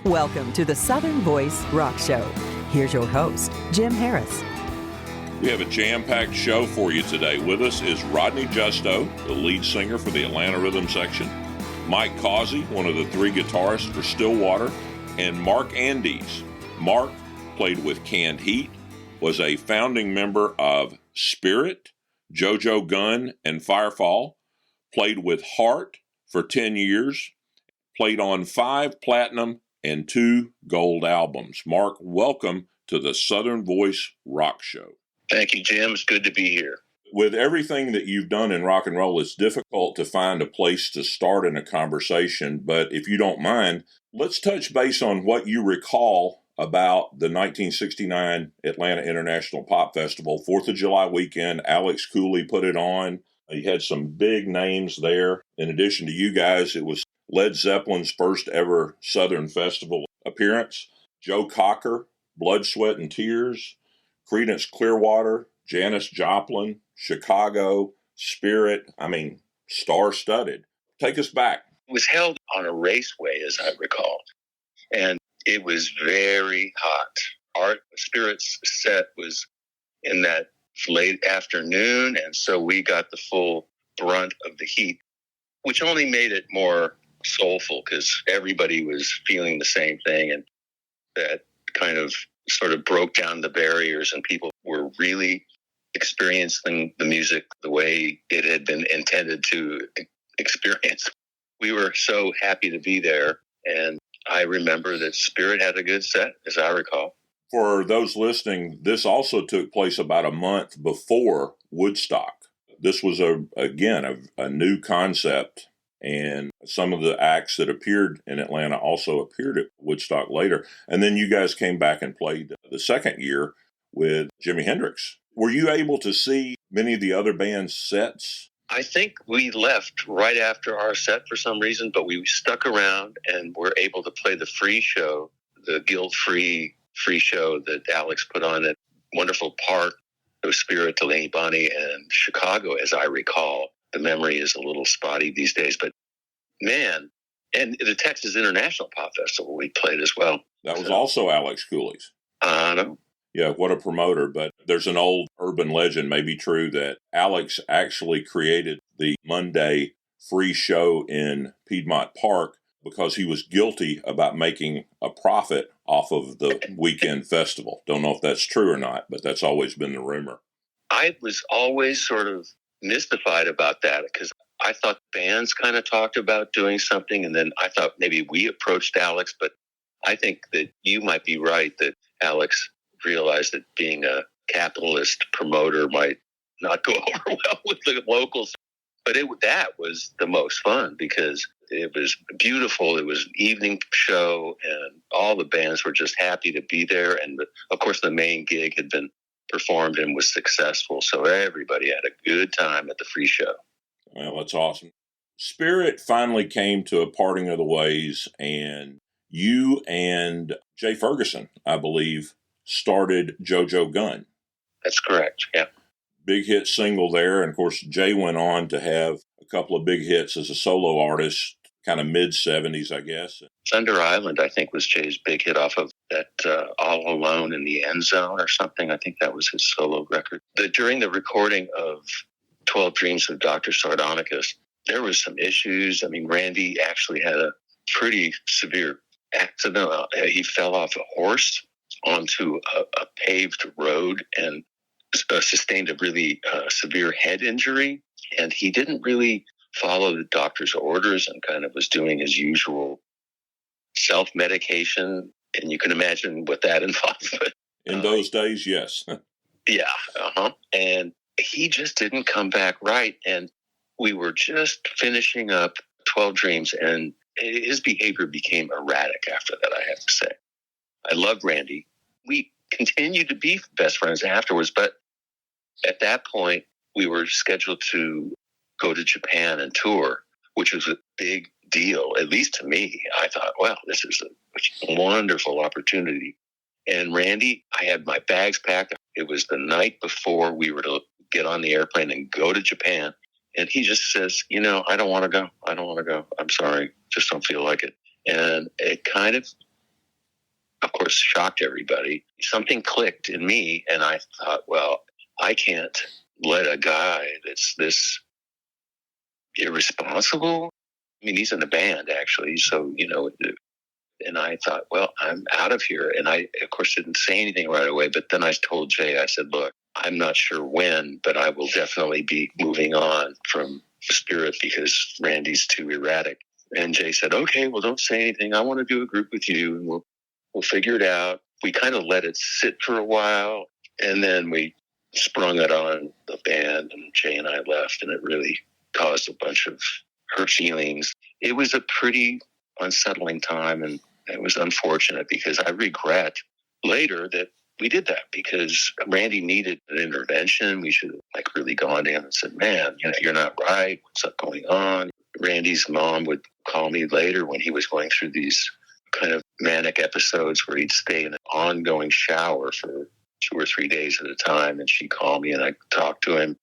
Welcome to the Southern Voice Rock Show. Here's your host, Jim Harris. We have a jam-packed show for you today. With us is Rodney Justo, the lead singer for the Atlanta Rhythm Section, Mike Causey, one of the three guitarists for Stillwater, and Mark Andes. Mark played with Canned Heat, was a founding member of Spirit, Jo Gunne and Firefall, played with Heart for 10 years, played on 5 platinum and 2 gold albums. Mark, welcome to the Southern Voice Rock Show. Thank you, Jim. It's good to be here. With everything that you've done in rock and roll, it's difficult to find a place to start in a conversation. But if you don't mind, let's touch base on what you recall about the 1969 Atlanta International Pop Festival. 4th of July weekend, Alex Cooley put it on. You had some big names there. In addition to you guys, it was Led Zeppelin's first ever Southern Festival appearance. Joe Cocker, Blood, Sweat, and Tears, Creedence Clearwater, Janis Joplin, Chicago, Spirit. Star-studded. Take us back. It was held on a raceway, as I recall, and it was very hot. Our Spirit's set was in that late afternoon, and so we got the full brunt of the heat, which only made it more soulful because everybody was feeling the same thing, and that kind of sort of broke down the barriers, and people were really experiencing the music the way it had been intended to experience. We were so happy to be there, and I remember that Spirit had a good set, as I recall. For those listening, this also took place about a month before Woodstock. This was, a new concept, and some of the acts that appeared in Atlanta also appeared at Woodstock later. And then you guys came back and played the second year with Jimi Hendrix. Were you able to see many of the other bands' sets? I think we left right after our set for some reason, but we stuck around and were able to play the free show, the guilt-free free show that Alex put on at Wonderful Park. It was Spirit, Delaney Bonnie, and Chicago, as I recall. The memory is a little spotty these days, but man, and the Texas International Pop Festival we played as well. That was also Alex Cooley's. No. Yeah, what a promoter. But there's an old urban legend, maybe true, that Alex actually created the Monday free show in Piedmont Park because he was guilty about making a profit off of the weekend festival. Don't know if that's true or not, but that's always been the rumor. I was always sort of mystified about that because I thought bands kind of talked about doing something, and then I thought maybe we approached Alex, but I think that you might be right that Alex realized that being a capitalist promoter might not go over well with the locals. But that was the most fun because it was beautiful. It was an evening show, and all the bands were just happy to be there. And, of course, the main gig had been performed and was successful, so everybody had a good time at the free show. Well, that's awesome. Spirit finally came to a parting of the ways, and you and Jay Ferguson, I believe, started Jo Gunne. That's correct, yeah. Big hit single there, and of course Jay went on to have a couple of big hits as a solo artist, kind of mid-70s, I guess. Thunder Island, I think, was Jay's big hit off of that All Alone in the End Zone or something. I think that was his solo record. During the recording of 12 Dreams of Dr. Sardonicus, there was some issues. Randy actually had a pretty severe accident. He fell off a horse onto a paved road and sustained a really severe head injury. And he didn't really follow the doctor's orders and kind of was doing his usual self-medication. And you can imagine what that involved. In those days, yes. Yeah. And he just didn't come back right. And we were just finishing up 12 Dreams, and his behavior became erratic after that, I have to say. I loved Randy. We continued to be best friends afterwards, but at that point, we were scheduled to go to Japan and tour, which was a big deal, at least to me. I thought, wow, this is a wonderful opportunity. And Randy, I had my bags packed. It was the night before we were to get on the airplane and go to Japan. And he just says, I don't want to go. I'm sorry. Just don't feel like it. And it kind of of course, shocked everybody. Something clicked in me, and I thought, well, I can't let a guy that's this irresponsible. I mean, he's in the band, actually. So, and I thought, well, I'm out of here. And I, of course, didn't say anything right away. But then I told Jay, I said, look, I'm not sure when, but I will definitely be moving on from Spirit because Randy's too erratic. And Jay said, okay, well, don't say anything. I want to do a group with you, and we'll figure it out. We kind of let it sit for a while, and then we sprung it on the band, and Jay and I left, and it really caused a bunch of hurt feelings. It was a pretty unsettling time, and it was unfortunate because I regret later that we did that because Randy needed an intervention. We should have really gone to him and said, man, you're not right. What's up going on? Randy's mom would call me later when he was going through these kind of manic episodes where he'd stay in an ongoing shower for 2 or 3 days at a time. And she'd call me and I'd talk to him.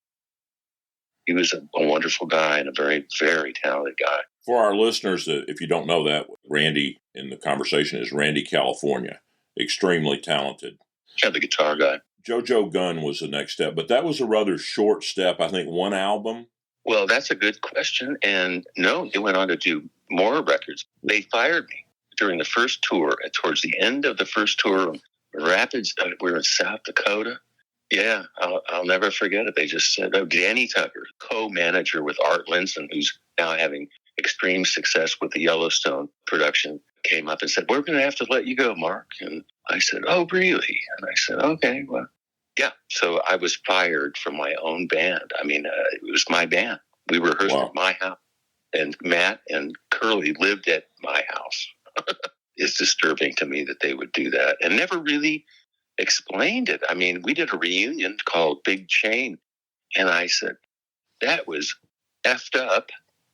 He was a wonderful guy and a very, very talented guy. For our listeners, if you don't know that, Randy in the conversation is Randy California, extremely talented. Yeah, the guitar guy. Jo Gunne was the next step, but that was a rather short step. I think one album. Well, that's a good question. And no, they went on to do more records. They fired me during the first tour. Towards the end of the first tour, Rapids, we were in South Dakota. Yeah, I'll never forget it. They just said, Danny Tucker, co-manager with Art Linson, who's now having extreme success with the Yellowstone production, came up and said, we're going to have to let you go, Mark. And I said, oh, really? And I said, okay, well, yeah. So I was fired from my own band. I mean, it was my band. We rehearsed at my house. And Matt and Curly lived at my house. It's disturbing to me that they would do that and never really explained it. I mean, we did a reunion called Big Chain. And I said, that was effed up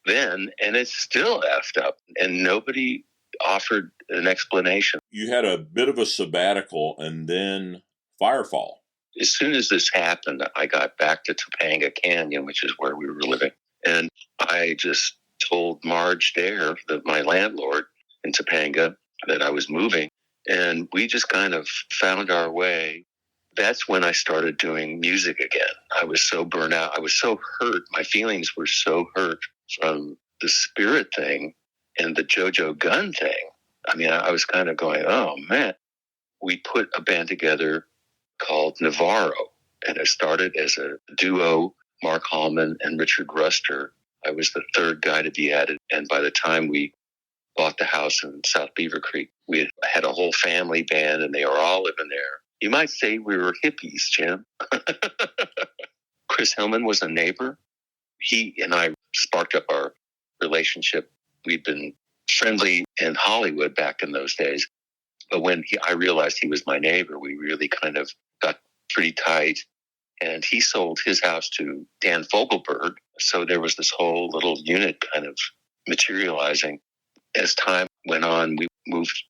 then, and it's still effed up. And nobody offered an explanation. You had a bit of a sabbatical and then Firefall. As soon as this happened, I got back to Topanga Canyon, which is where we were living. And I just told Marge Dare, my landlord in Topanga, that I was moving. And we just kind of found our way. That's when I started doing music again. I was so burnt out. I was so hurt. My feelings were so hurt from the Spirit thing and the Jo Gunne thing. I mean, I was kind of going, oh, man. We put a band together called Navarro, and it started as a duo, Mark Hallman and Richard Ruster. I was the third guy to be added, and by the time we bought the house in South Beaver Creek, we had a whole family band, and they were all living there. You might say we were hippies, Jim. Chris Hillman was a neighbor. He and I sparked up our relationship. We'd been friendly in Hollywood back in those days. But when I realized he was my neighbor, we really kind of got pretty tight. And he sold his house to Dan Fogelberg. So there was this whole little unit kind of materializing. As time went on, we moved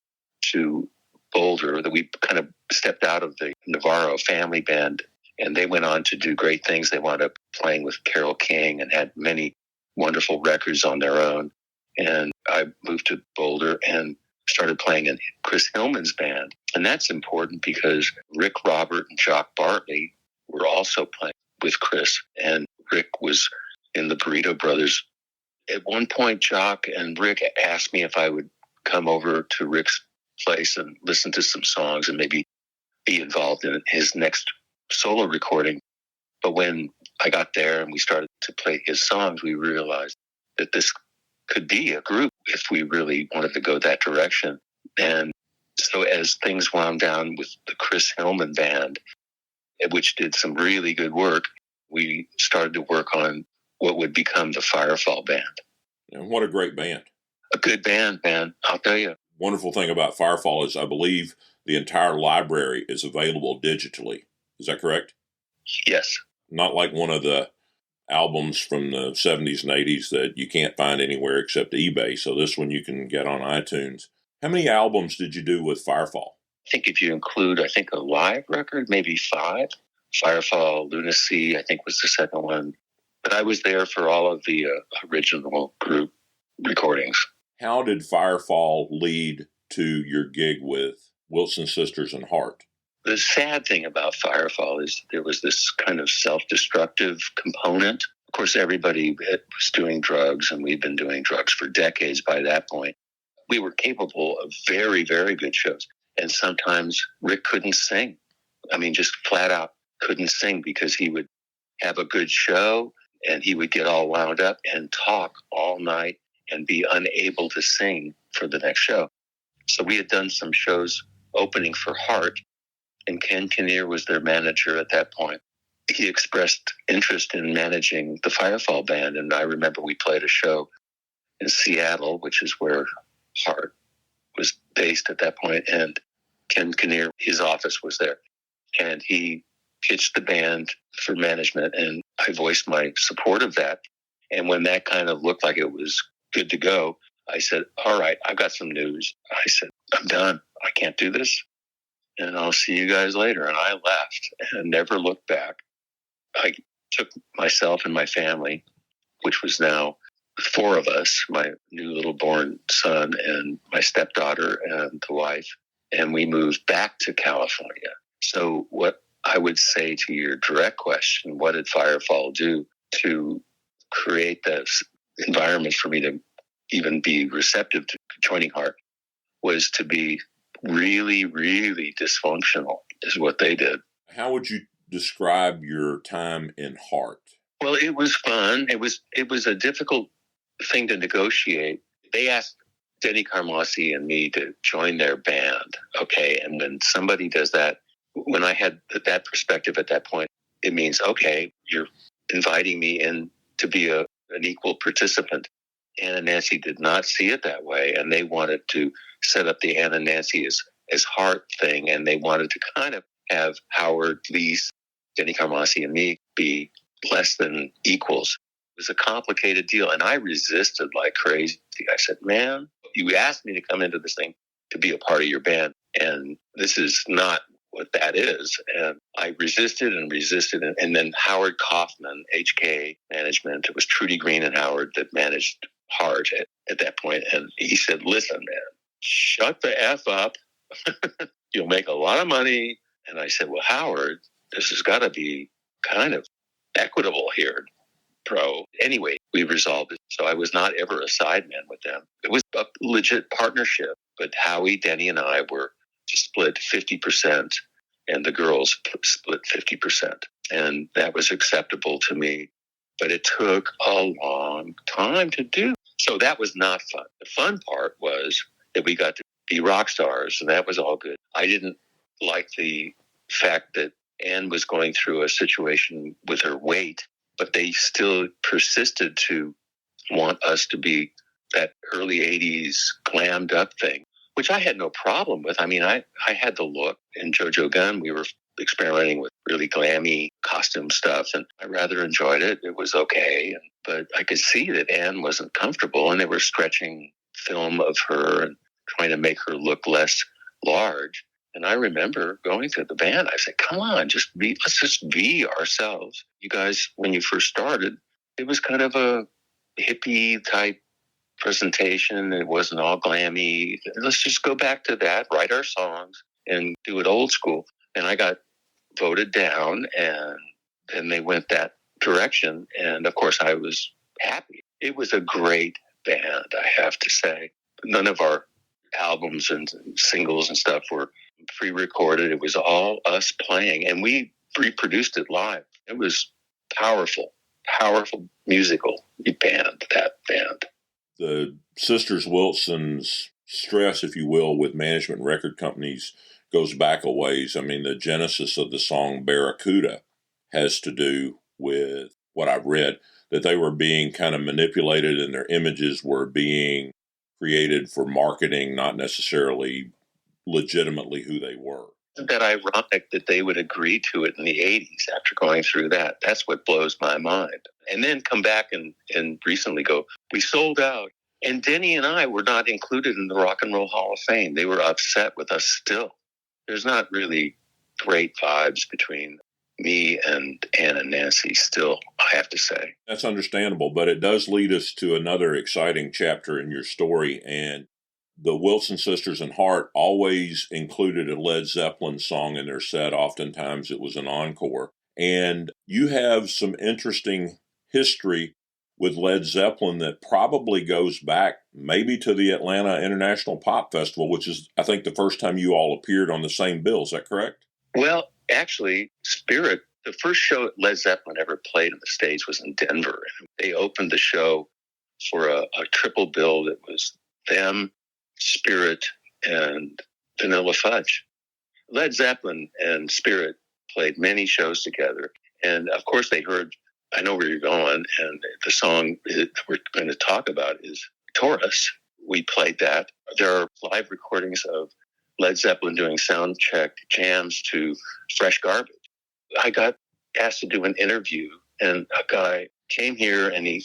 to Boulder, that we kind of stepped out of the Navarro family band, and they went on to do great things. They wound up playing with Carole King and had many wonderful records on their own. And I moved to Boulder and started playing in Chris Hillman's band. And that's important because Rick Robert and Jock Bartley were also playing with Chris. And Rick was in the Burrito Brothers. At one point, Jock and Rick asked me if I would come over to Rick's place and listen to some songs and maybe be involved in his next solo recording. But when I got there and we started to play his songs, we realized that this could be a group if we really wanted to go that direction. And so as things wound down with the Chris Hillman band, which did some really good work, we started to work on what would become the Firefall band. And what a great band. A good band, man, I'll tell you. Wonderful thing about Firefall is I believe the entire library is available digitally. Is that correct? Yes. Not like one of the albums from the 70s and 80s that you can't find anywhere except eBay. So this one you can get on iTunes. How many albums did you do with Firefall? I think if you include, a live record, maybe 5. Firefall, Lunacy, I think was the second one. But I was there for all of the original group recordings. How did Firefall lead to your gig with Wilson Sisters and Heart. The sad thing about Firefall is there was this kind of self-destructive component. Of course, everybody was doing drugs, and we'd been doing drugs for decades by that point. We were capable of very, very good shows. And sometimes Rick couldn't sing. I mean, just flat out couldn't sing because he would have a good show and he would get all wound up and talk all night and be unable to sing for the next show. So we had done some shows opening for Heart, and Ken Kinnear was their manager at that point. He expressed interest in managing the Firefall band, and I remember we played a show in Seattle, which is where Heart was based at that point, and Ken Kinnear, his office was there, and he pitched the band for management, and I voiced my support of that. And when that kind of looked like it was good to go, I said, all right, I've got some news. I said, I'm done. I can't do this, and I'll see you guys later. And I left and never looked back. I took myself and my family, which was now 4 of us, my new little born son and my stepdaughter and the wife, and we moved back to California. So what I would say to your direct question, what did Firefall do to create this environment for me to even be receptive to joining Heart, was to be really, really dysfunctional is what they did. How would you describe your time in Heart? Well, it was fun. It was a difficult thing to negotiate. They asked Denny Carmassi and me to join their band, okay? And when somebody does that, when I had that perspective at that point, it means, okay, you're inviting me in to be an equal participant. Ann and Nancy did not see it that way, and they wanted to set up the Ann and Nancy as Heart thing, and they wanted to kind of have Howard, Lise, Denny Carmassi, and me be less than equals. It was a complicated deal, and I resisted like crazy. I said, man, you asked me to come into this thing to be a part of your band, and this is not what that is. And I resisted and resisted, and then Howard Kaufman, HK Management, it was Trudy Green and Howard that managed Heart at that point, and he said, listen, man, shut the F up. You'll make a lot of money. And I said, well, Howard, this has got to be kind of equitable here, bro. Anyway, we resolved it. So I was not ever a sideman with them. It was a legit partnership. But Howie, Denny, and I were to split 50%, and the girls split 50%. And that was acceptable to me. But it took a long time to do. So that was not fun. The fun part was that we got to be rock stars, and that was all good. I didn't like the fact that Ann was going through a situation with her weight, but they still persisted to want us to be that early 80s glammed up thing, which I had no problem with. I mean, I had the look. In Jo Gunne, we were experimenting with really glammy costume stuff, and I rather enjoyed it. It was okay, but I could see that Ann wasn't comfortable, and they were stretching film of her and trying to make her look less large. And I remember going to the band, I said, come on, let's just be ourselves. You guys, when you first started, it was kind of a hippie type presentation. It wasn't all glammy. Let's just go back to that, write our songs, and do it old school. And I got voted down, and then they went that direction. And of course, I was happy. It was a great band, I have to say. None of our albums and singles and stuff were pre-recorded. It was all us playing, and we reproduced it live. It was powerful musical band, that band. The Sisters Wilson's stress, if you will, with management record companies goes back a ways. I mean, the genesis of the song Barracuda has to do with what I've read, that they were being kind of manipulated and their images were being created for marketing, not necessarily legitimately who they were. Isn't that ironic that they would agree to it in the 80s after going through that? That's what blows my mind. And then come back and recently go, we sold out. And Denny and I were not included in the Rock and Roll Hall of Fame. They were upset with us still. There's not really great vibes between me and Ann and Nancy still, I have to say. That's understandable, but it does lead us to another exciting chapter in your story, and the Wilson sisters and Hart always included a Led Zeppelin song in their set. Oftentimes it was an encore. And you have some interesting history with Led Zeppelin that probably goes back maybe to the Atlanta International Pop Festival, which is, I think, the first time you all appeared on the same bill. Is that correct? Well, actually, Spirit, the first show Led Zeppelin ever played on the stage was in Denver. They opened the show for a triple bill that was them, Spirit, and Vanilla Fudge. Led Zeppelin and Spirit played many shows together. And of course, they heard I Know Where You're Going, and the song that we're going to talk about is Taurus. We played that. There are live recordings of Led Zeppelin doing sound check jams to Fresh Garbage. I got asked to do an interview, and a guy came here and he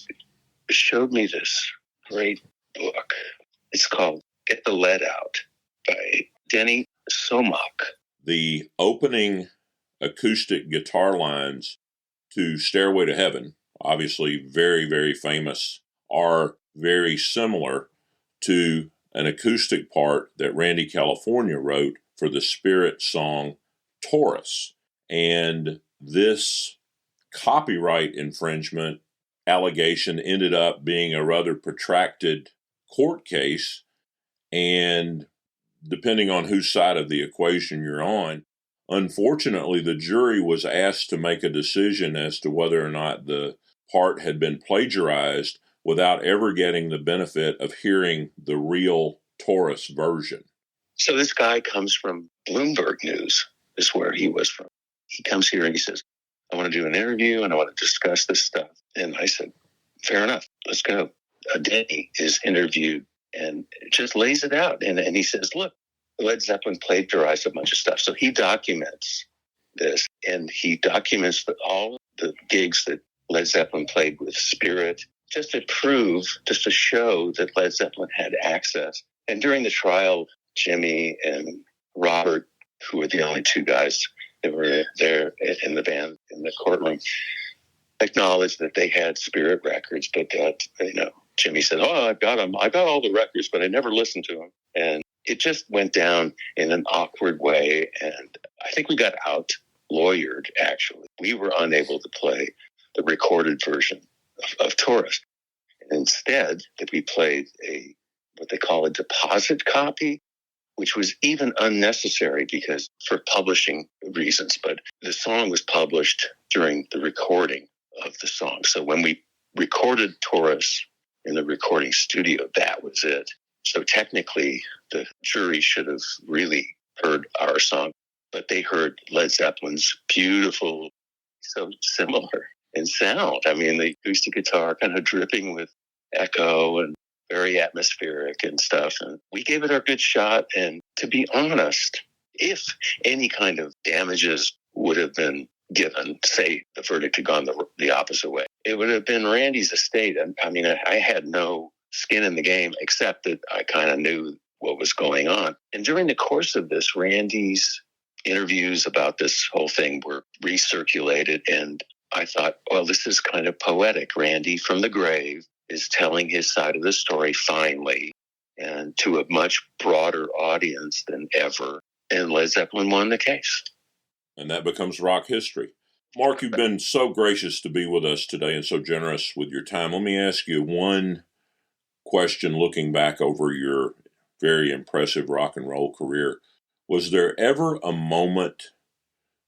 showed me this great book. It's called Get the Lead Out by Denny Somak. The opening acoustic guitar lines to Stairway to Heaven, obviously very, very famous, are very similar to an acoustic part that Randy California wrote for the Spirit song Taurus. And this copyright infringement allegation ended up being a rather protracted court case. And depending on whose side of the equation you're on, unfortunately, the jury was asked to make a decision as to whether or not the part had been plagiarized without ever getting the benefit of hearing the real Taurus version. So this guy comes from Bloomberg News, is where he was from. He comes here and he says, I want to do an interview and I want to discuss this stuff. And I said, fair enough, let's go. Denny is interviewed and just lays it out. And he says, look, Led Zeppelin plagiarized a bunch of stuff. So he documents this, and he documents all the gigs that Led Zeppelin played with Spirit, just to prove, just to show that Led Zeppelin had access. And during the trial, Jimmy and Robert, who were the only two guys that were there in the band in the courtroom, acknowledged that they had Spirit records, but that, Jimmy said, oh, I've got them. I got all the records, but I never listened to them. And it just went down in an awkward way. And I think we got out-lawyered, actually. We were unable to play the recorded version of Taurus. And instead, that we played what they call a deposit copy, which was even unnecessary because for publishing reasons. But the song was published during the recording of the song. So when we recorded Taurus in the recording studio, that was it. So technically, the jury should have really heard our song, but they heard Led Zeppelin's beautiful, so similar in sound. I mean, the acoustic guitar kind of dripping with echo and very atmospheric and stuff. And we gave it our good shot. And to be honest, if any kind of damages would have been given, say the verdict had gone the opposite way, it would have been Randy's estate. I mean, I had no skin in the game, except that I kind of knew what was going on. And during the course of this, Randy's interviews about this whole thing were recirculated. And I thought, well, this is kind of poetic. Randy from the grave is telling his side of the story finally, and to a much broader audience than ever. And Led Zeppelin won the case. And that becomes rock history. Mark, you've been so gracious to be with us today and so generous with your time. Let me ask you one question looking back over your very impressive rock and roll career. Was there ever a moment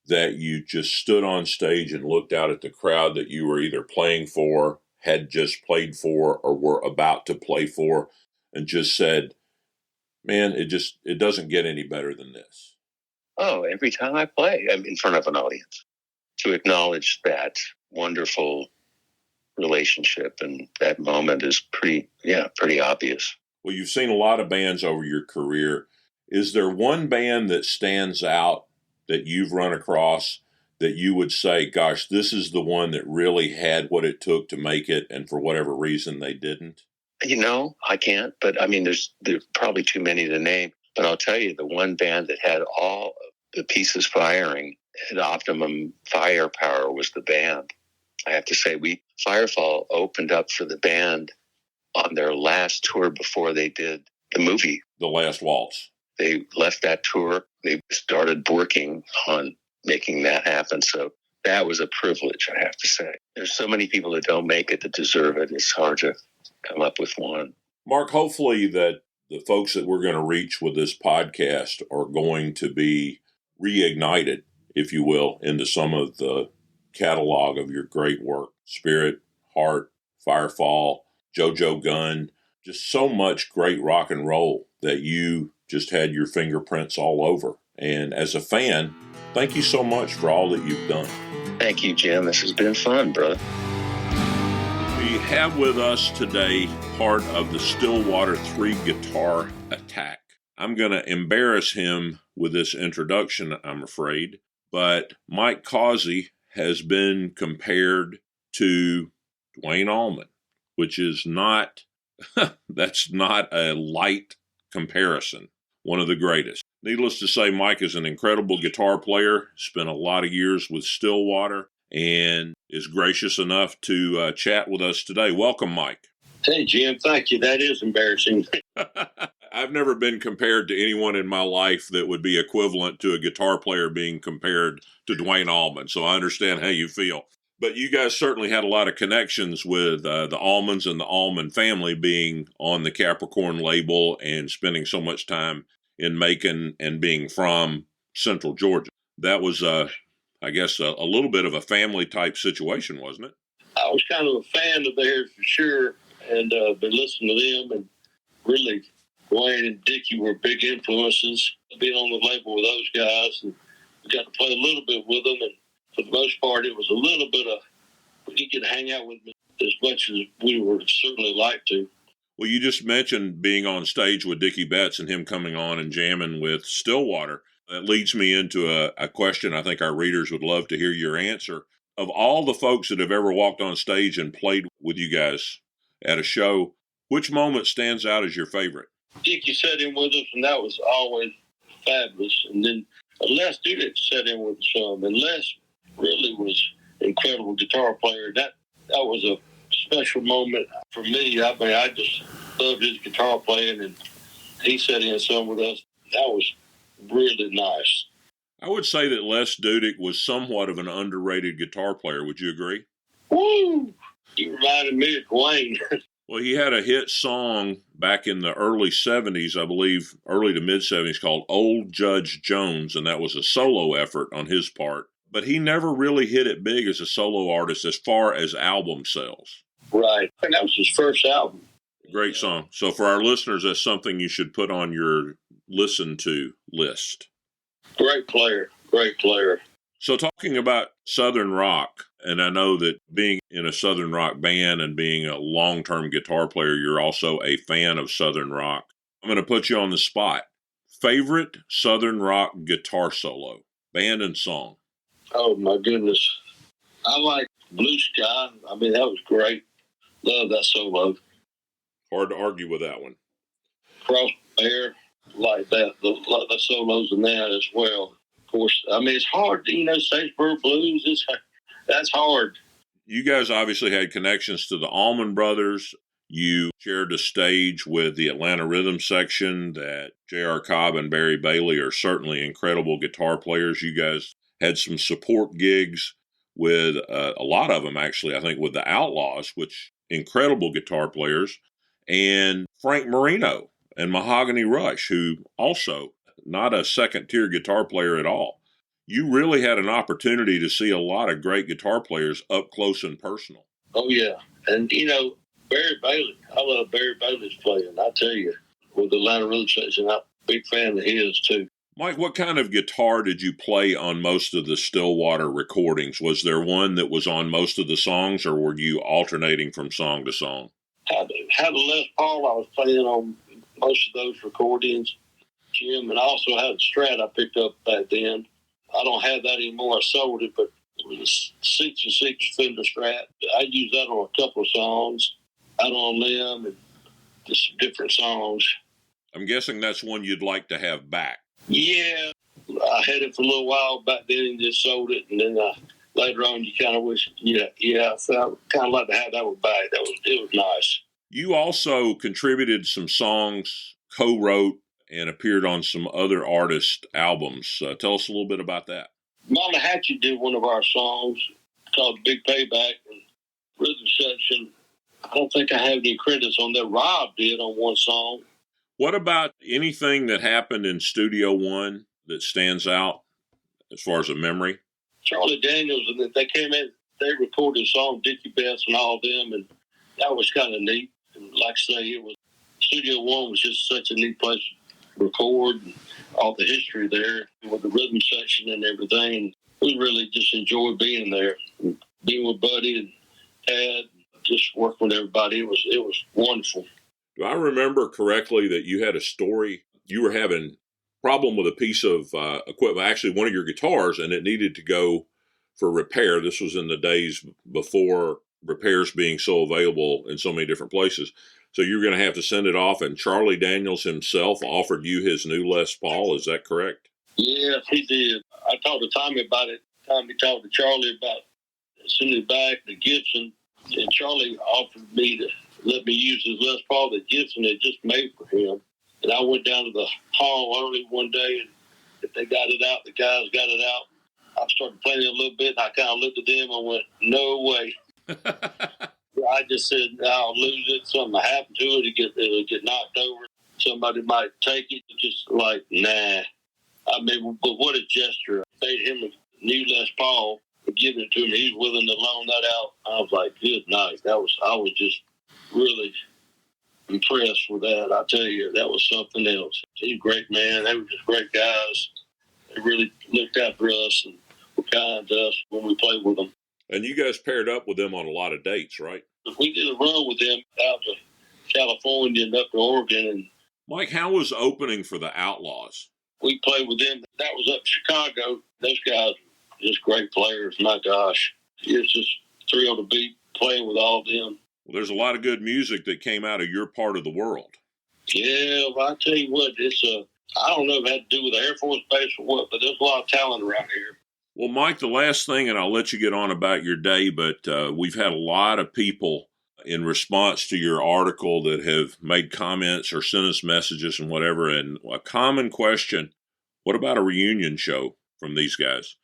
that you just stood on stage and looked out at the crowd that you were either playing for, had just played for, or were about to play for, and just said, man, it doesn't get any better than this? Oh, every time I play, I'm in front of an audience, to acknowledge that wonderful relationship and that moment is pretty obvious. Well, you've seen a lot of bands over your career. Is there one band that stands out that you've run across that you would say, gosh, this is the one that really had what it took to make it, and for whatever reason they didn't? I can't, but I mean, there's probably too many to name. But I'll tell you, the one band that had all of the pieces firing at optimum firepower was the band. I have to say, Firefall opened up for the band on their last tour before they did the movie The Last Waltz. They left that tour. They started working on making that happen. So that was a privilege, I have to say. There's so many people that don't make it that deserve it. It's hard to come up with one. Mark, hopefully that the folks that we're going to reach with this podcast are going to be reignited, if you will, into some of the catalog of your great work. Spirit, Heart, Firefall, Jo Gunne, just so much great rock and roll that you just had your fingerprints all over. And as a fan, thank you so much for all that you've done. Thank you, Jim. This has been fun, brother. We have with us today part of the Stillwater 3 guitar attack. I'm going to embarrass him with this introduction, I'm afraid, but Mike Causey has been compared to Duane Allman, which is not, that's not a light comparison. One of the greatest. Needless to say, Mike is an incredible guitar player, spent a lot of years with Stillwater, and is gracious enough to chat with us today. Welcome, Mike. Hey, Jim, thank you. That is embarrassing. I've never been compared to anyone in my life that would be equivalent to a guitar player being compared to Duane Allman, so I understand how you feel. But you guys certainly had a lot of connections with the Allmans and the Allman family being on the Capricorn label and spending so much time in Macon and being from Central Georgia. That was, I guess, a little bit of a family-type situation, wasn't it? I was kind of a fan of theirs for sure, and been listening to them, and really, Duane and Dickie were big influences. Being on the label with those guys, and we got to play a little bit with them, and for the most part, it was a little bit of, we didn't get to hang out with them as much as we would certainly like to. Well, you just mentioned being on stage with Dickie Betts and him coming on and jamming with Stillwater. That leads me into a question I think our readers would love to hear your answer. Of all the folks that have ever walked on stage and played with you guys at a show, which moment stands out as your favorite? Dickie sat in with us, and that was always fabulous. And then Les Dudek sat in with us some, and Les really was an incredible guitar player. That was a special moment for me. I mean, I just loved his guitar playing, and he sat in some with us. That was really nice. I would say that Les Dudek was somewhat of an underrated guitar player. Would you agree? Woo! He reminded me of Duane. Well, he had a hit song back in the early 70s, I believe, early to mid-70s, called Old Judge Jones, and that was a solo effort on his part. But he never really hit it big as a solo artist as far as album sales. Right. And that was his first album. Great song. So for our listeners, that's something you should put on your listen to list. Great player. Great player. So talking about Southern rock, and I know that being in a Southern rock band and being a long-term guitar player, you're also a fan of Southern rock. I'm going to put you on the spot. Favorite Southern rock guitar solo, band and song? Oh, my goodness. I like Blue Sky. I mean, that was great. Love that solo. Hard to argue with that one. Cross Bear, like that. The solos in that as well. Of course, I mean, it's hard, Sagebird Blues, that's hard. You guys obviously had connections to the Allman Brothers. You shared a stage with the Atlanta Rhythm section that J.R. Cobb and Barry Bailey are certainly incredible guitar players. You guys had some support gigs with a lot of them, actually, I think, with the Outlaws, which incredible guitar players, and Frank Marino and Mahogany Rush, who also not a second-tier guitar player at all. You really had an opportunity to see a lot of great guitar players up close and personal. Oh, yeah. And, Barry Bailey, I love Barry Bailey's playing, I tell you, with the Atlanta Rhythm section. I'm a big fan of his, too. Mike, what kind of guitar did you play on most of the Stillwater recordings? Was there one that was on most of the songs, or were you alternating from song to song? Had a Les Paul I was playing on most of those recordings, Jim, and I also had a Strat I picked up back then. I don't have that anymore. I sold it, but it was a 66 Fender Strat. I used that on a couple of songs, Out on Limb, and just some different songs. I'm guessing that's one you'd like to have back. Yeah, I had it for a little while back then and just sold it, and then later on you kind of wish, I felt kind of like to have that one back. It was nice. You also contributed some songs, co-wrote and appeared on some other artist albums. Tell us a little bit about that. Mama Hatchie did one of our songs called Big Payback and Rhythm Section. I don't think I have any credits on that. Rob did on one song. What about anything that happened in Studio One that stands out as far as a memory? Charlie Daniels, and they came in, they recorded a song, Dickie Betts and all of them, and that was kind of neat. And like I say, it was Studio One was just such a neat place to record, and all the history there with the rhythm section and everything. We really just enjoyed being there, and being with Buddy and Tad, just working with everybody. It was wonderful. Do I remember correctly that you had a story? You were having a problem with a piece of equipment, actually one of your guitars, and it needed to go for repair. This was in the days before repairs being so available in so many different places. So you were going to have to send it off, and Charlie Daniels himself offered you his new Les Paul. Is that correct? Yes, he did. I talked to Tommy about it. Tommy talked to Charlie about sending it back to Gibson, and Charlie offered me to let me use his Les Paul that Gibson had just made for him. And I went down to the hall early one day, and if they got it out, the guys got it out. I started playing it a little bit, and I kind of looked at them and went, no way. I just said, I'll lose it. Something happened to it. It'll get knocked over. Somebody might take it. Just like, nah. I mean, but what a gesture. I made him a new Les Paul and giving it to him. He was willing to loan that out. I was like, good night. I was just really impressed with that. I tell you, that was something else. He's a great man. They were just great guys. They really looked after us and were kind to us when we played with them. And you guys paired up with them on a lot of dates, right? We did a run with them out to California and up to Oregon. And Mike, how was opening for the Outlaws? we played with them. That was up in Chicago. Those guys are just great players. My gosh. It's just thrilled to be playing with all of them. Well, there's a lot of good music that came out of your part of the world. Yeah, well, I tell you what, I don't know if it had to do with the Air Force Base or what, but there's a lot of talent around here. Well, Mike, the last thing, and I'll let you get on about your day, but we've had a lot of people in response to your article that have made comments or sent us messages and whatever. And a common question, what about a reunion show from these guys?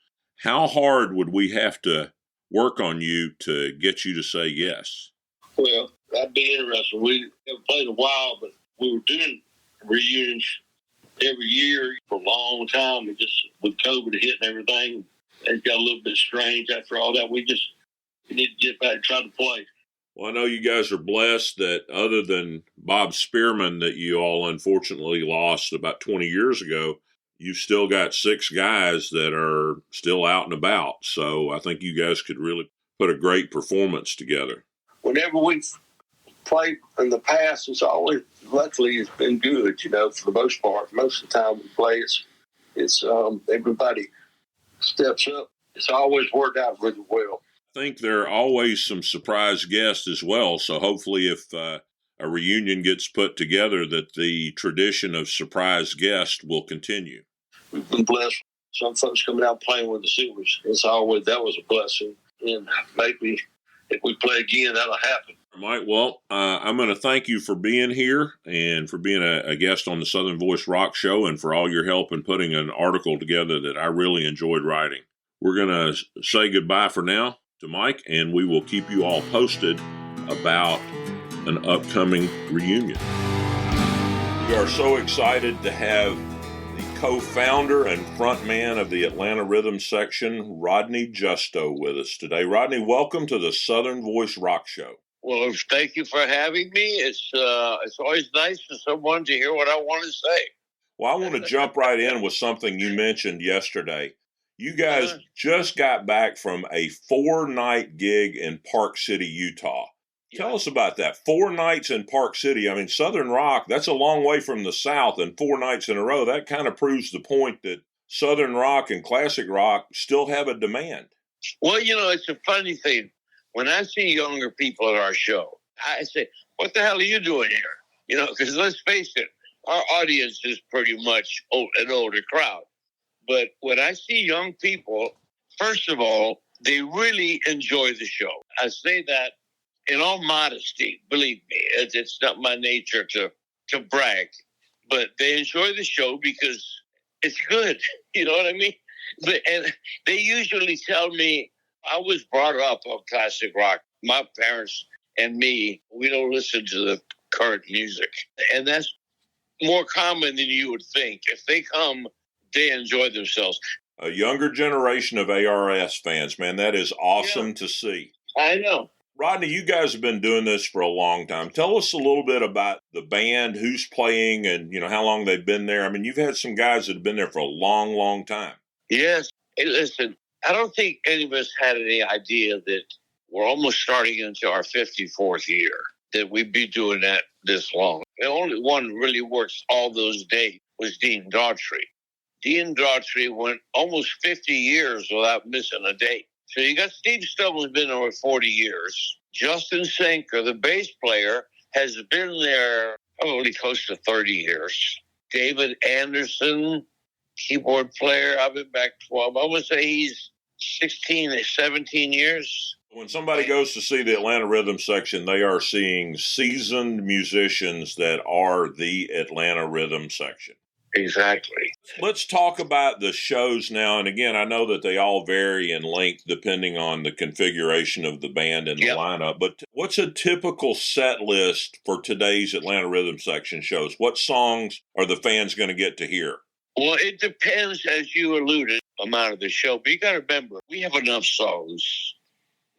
How hard would we have to work on you to get you to say yes? Well, that'd be interesting. We haven't played in a while, but we were doing reunions every year for a long time. And just with COVID hitting everything, it got a little bit strange after all that. We need to get back and try to play. Well, I know you guys are blessed that other than Bob Spearman that you all unfortunately lost about 20 years ago, you've still got 6 guys that are still out and about. So I think you guys could really put a great performance together. Whenever we've played in the past, luckily it's been good, for the most part. Most of the time we play, it's everybody steps up. It's always worked out really well. I think there are always some surprise guests as well. So hopefully if a reunion gets put together, that the tradition of surprise guests will continue. We've been blessed. Some folks coming out playing with the Silvers. That was a blessing. And maybe if we play again, that'll happen. Mike, well, I'm going to thank you for being here and for being a guest on the Southern Voice Rock Show and for all your help in putting an article together that I really enjoyed writing. We're going to say goodbye for now to Mike, and we will keep you all posted about an upcoming reunion. We are so excited to have the co-founder and frontman of the Atlanta Rhythm section, Rodney Justo, with us today. Rodney, welcome to the Southern Voice Rock Show. Well, thank you for having me. It's always nice for someone to hear what I want to say. Well, I want to jump right in with something you mentioned yesterday. You guys just got back from a 4-night gig in Park City, Utah. Tell us about that. 4 nights in Park City. I mean, Southern rock, that's a long way from the South, and 4 nights in a row, that kind of proves the point that Southern rock and classic rock still have a demand. Well, it's a funny thing. When I see younger people at our show, I say, what the hell are you doing here? Because let's face it, our audience is pretty much an older crowd. But when I see young people, first of all, they really enjoy the show. I say that in all modesty, believe me. It's not my nature to brag. but they enjoy the show because it's good. You know what I mean? And they usually tell me, I was brought up on classic rock. My parents and me, we don't listen to the current music. And that's more common than you would think. If they come, they enjoy themselves. A younger generation of ARS fans, man, that is awesome to see. I know. Rodney, you guys have been doing this for a long time. Tell us a little bit about the band, who's playing, and how long they've been there. I mean, you've had some guys that have been there for a long, long time. Yes. Hey, listen, I don't think any of us had any idea that we're almost starting into our 54th year, that we'd be doing that this long. The only one who really works all those days was Dean Daughtry. Dean Daughtry went almost 50 years without missing a date. So you got Steve Stubbs, who's been there over 40 years. Justin Senker, the bass player, has been there probably close to 30 years. David Anderson, keyboard player, I've been back 12. I would say he's 16, 17 years. When somebody goes to see the Atlanta Rhythm section, they are seeing seasoned musicians that are the Atlanta Rhythm section. Exactly. Let's talk about the shows now. And again, I know that they all vary in length depending on the configuration of the band and the lineup. But what's a typical set list for today's Atlanta Rhythm section shows? What songs are the fans going to get to hear? Well, it depends, as you alluded, amount of the show. But you got to remember, we have enough songs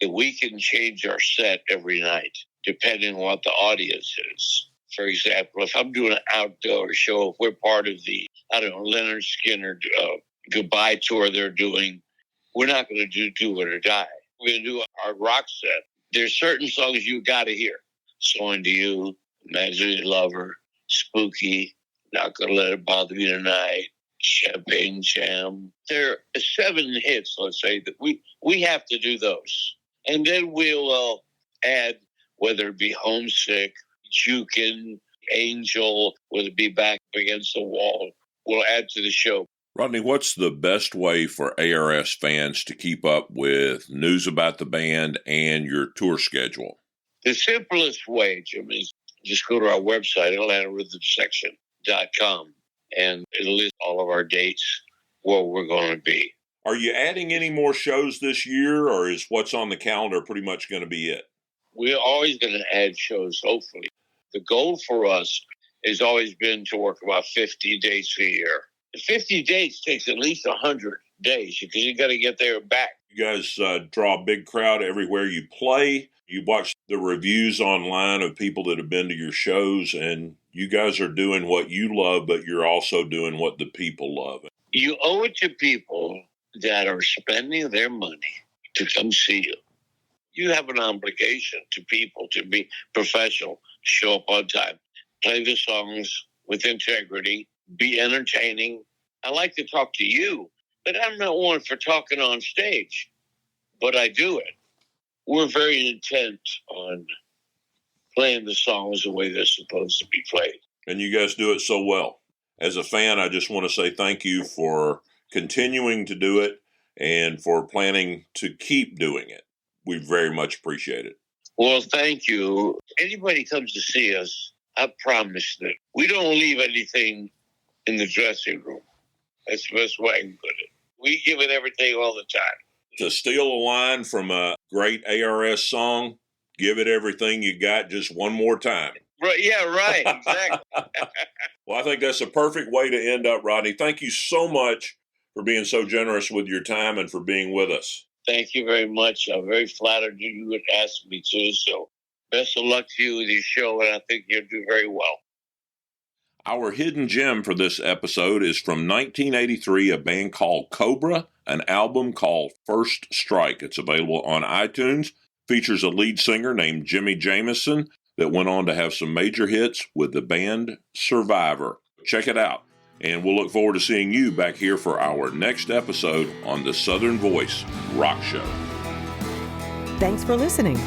that we can change our set every night, depending on what the audience is. For example, if I'm doing an outdoor show, if we're part of the, Leonard Skinner goodbye tour they're doing, we're not going to do it or die. We're going to do our rock set. There's certain songs you got to hear. Song to You, Imaginary Lover, Spooky, Not Gonna Let It Bother Me Tonight, Champagne Jam. There are 7 hits, let's say, that we have to do those. And then we'll add, whether it be Homesick, Jukin, Angel, whether it be Back Against the Wall, we'll add to the show. Rodney, what's the best way for ARS fans to keep up with news about the band and your tour schedule? The simplest way, Jim, is just go to our website, AtlantaRhythmSection.com, and it'll list all of our dates, where we're going to be. Are you adding any more shows this year, or is what's on the calendar pretty much going to be it? We're always going to add shows, hopefully. The goal for us has always been to work about 50 dates a year. 50 dates takes at least 100 days because you got to get there and back. You guys draw a big crowd everywhere you play. You watch the reviews online of people that have been to your shows, and you guys are doing what you love, but you're also doing what the people love. You owe it to people that are spending their money to come see you. You have an obligation to people to be professional, show up on time, play the songs with integrity, be entertaining. I like to talk to you, but I'm not one for talking on stage, but I do it. We're very intent on playing the songs the way they're supposed to be played. And you guys do it so well. As a fan, I just want to say thank you for continuing to do it and for planning to keep doing it. We very much appreciate it. Well, thank you. Anybody comes to see us, I promise that we don't leave anything in the dressing room. That's the best way I can put it. We give it everything all the time. To steal a line from a great ARS song, give it everything you got just one more time. Right? Yeah, right. Exactly. Well, I think that's a perfect way to end up, Rodney. Thank you so much for being so generous with your time and for being with us. Thank you very much. I'm very flattered you would ask me to. So best of luck to you with your show, and I think you'll do very well. Our hidden gem for this episode is from 1983, a band called Cobra, an album called First Strike. It's available on iTunes, features a lead singer named Jimmy Jamison that went on to have some major hits with the band Survivor. Check it out, and we'll look forward to seeing you back here for our next episode on the Southern Voice Rock Show. Thanks for listening.